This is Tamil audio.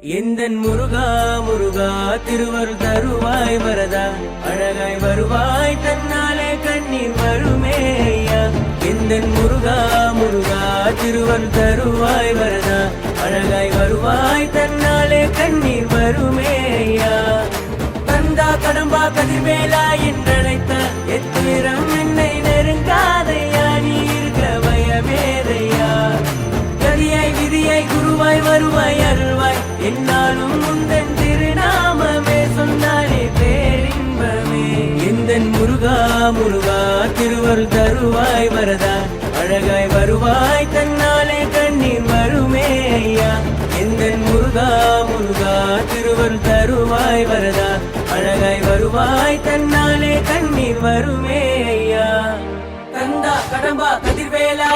எந்தன் முருகா முருகா திருவருள் தருவாய் வரதா அழகாய் வருவாய் தன்னாலே கண்ணீர் வருமே ஐயா. எந்தன் முருகா முருகா திருவருள் தருவாய் வரதா அழகாய் வருவாய் தன்னாலே கண்ணீர் வருமே ஐயா. தந்தா கடம்பா கதிர்வேலா என்றழைத்த எத்திரம் என்னை நெருங்காதையா, நீ இருக்க பயமேதையா. கதியாய் விதியாய் குருவாய் வருவாய் அருள்வாய் என்னாலும் முந்தன் திருநாமமே சொன்னாலே பேரின்பமே. எந்தன் முருகா முருகா திருவருள் தருவாய் வரதா அழகாய் வருவாய் தன்னாலே கண்ணீர் வருமே ஐயா. எந்தன் முருகா முருகா திருவருள் தருவாய் வரதா அழகாய் வருவாய் தன்னாலே கண்ணீர் வருமே ஐயா. கந்தா கடம்பா கதிர்வேலா